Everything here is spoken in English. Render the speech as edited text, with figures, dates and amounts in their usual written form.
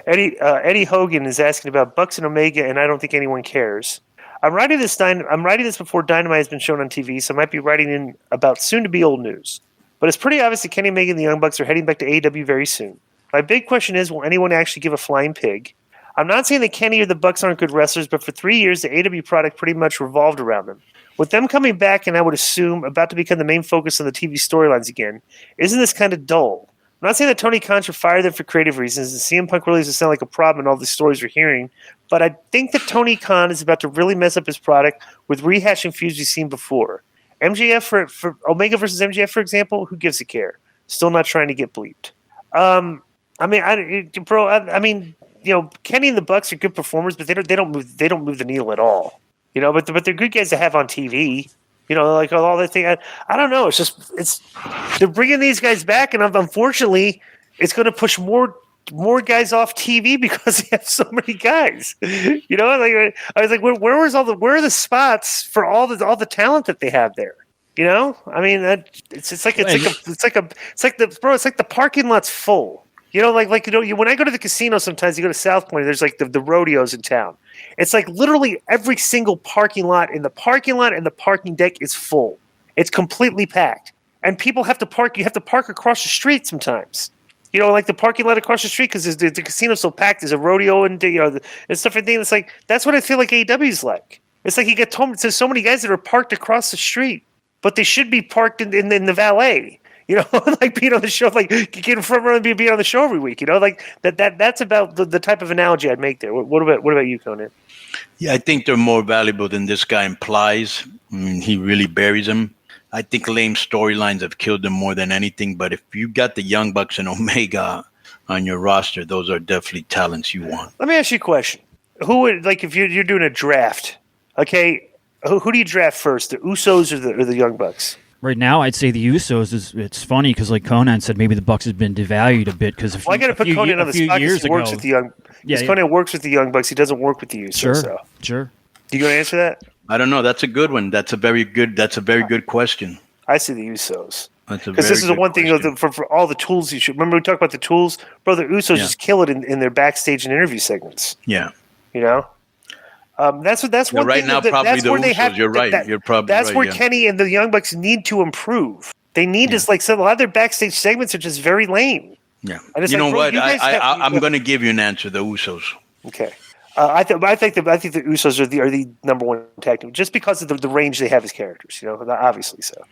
Eddie Hogan is asking about Bucks and Omega, and I don't think anyone cares. I'm writing this before Dynamite has been shown on TV, so I might be writing in about soon-to-be old news. But it's pretty obvious that Kenny Omega and the Young Bucks are heading back to AEW very soon. My big question is, will anyone actually give a flying pig? I'm not saying that Kenny or the Bucks aren't good wrestlers, but for 3 years, the AEW product pretty much revolved around them. With them coming back, and I would assume about to become the main focus on the TV storylines again, isn't this kind of dull? I'm not saying that Tony Khan should fire them for creative reasons, and CM Punk really doesn't sound like a problem in all the stories we're hearing, but I think that Tony Khan is about to really mess up his product with rehashing feuds we've seen before. MJF for Omega versus MJF, for example, who gives a care? Still not trying to get bleeped. Kenny and the Bucks are good performers, but they don't move the needle at all. But they're good guys to have on TV. Like all that thing. I don't know. They're bringing these guys back, and unfortunately, it's going to push more guys off TV because they have so many guys. I was like, where are the spots for all the talent that they have there? It's like the parking lot's full. When I go to the casino, sometimes you go to South Point. There's like the rodeos in town. It's like literally every single parking lot and the parking deck is full. It's completely packed, and people have to park. You have to park across the street sometimes. Like the parking lot across the street because the casino's so packed. There's a rodeo and and stuff and things. It's like that's what I feel like AEW's like. It's like you get told there's so many guys that are parked across the street, but they should be parked in the valet. Like being on the show, like getting front row and being on the show every week. Like that's about the type of analogy I'd make there. What about you, Konnan? Yeah, I think they're more valuable than this guy implies. I mean, he really buries them. I think lame storylines have killed them more than anything. But if you got the Young Bucks and Omega on your roster, those are definitely talents you want. Let me ask you a question: who would if you're doing a draft? Okay, who do you draft first, the Usos or the Young Bucks? Right now, I'd say the Usos it's funny because, like Konnan said, maybe the Bucks has been devalued a bit because I got to put Konnan on the spot because he works with the Young. Konnan works with the Young Bucks. He doesn't work with the Usos. Sure. You going to answer that? I don't know. That's a good one. That's a very good question. I see the Usos because this is the one thing for all the tools you should remember. We talked about the tools, bro. The Usos just kill it in their backstage and interview segments. Yeah, that's one right thing now. Probably the Usos. You're right. You're probably that's right, where Kenny and the Young Bucks need to improve. They need to a lot of their backstage segments are just very lame. Yeah, you know what? I'm going to give you an answer. The Usos. Okay, I think the Usos are the number one tag team just because of the range they have as characters. Obviously so.